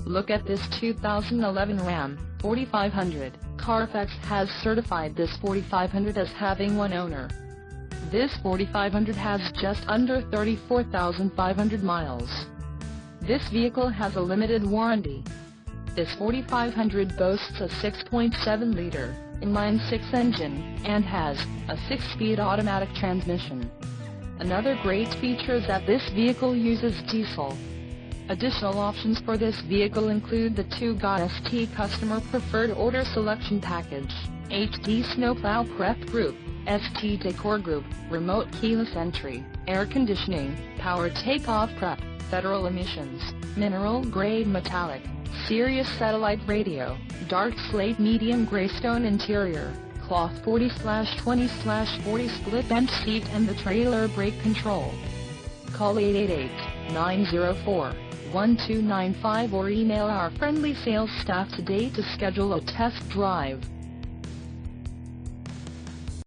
Look at this 2011 Ram 4500. Carfax has certified this 4500 as having one owner. This 4500 has just under 34,500 miles. This vehicle has a limited warranty. This 4500 boasts a 6.7-liter inline-six engine, and has a 6-speed automatic transmission. Another great feature is that this vehicle uses diesel. Additional options for this vehicle include the 2GA ST Customer Preferred Order Selection Package, HD Snowplow Prep Group, ST Decor Group, Remote Keyless Entry, Air Conditioning, Power Takeoff Prep, Federal Emissions, Mineral Grade Metallic, Sirius Satellite Radio, Dark Slate Medium Greystone Interior, Cloth 40/20/40 Split Bench Seat and the Trailer Brake Control. Call 888-904-1295 or email our friendly sales staff today to schedule a test drive.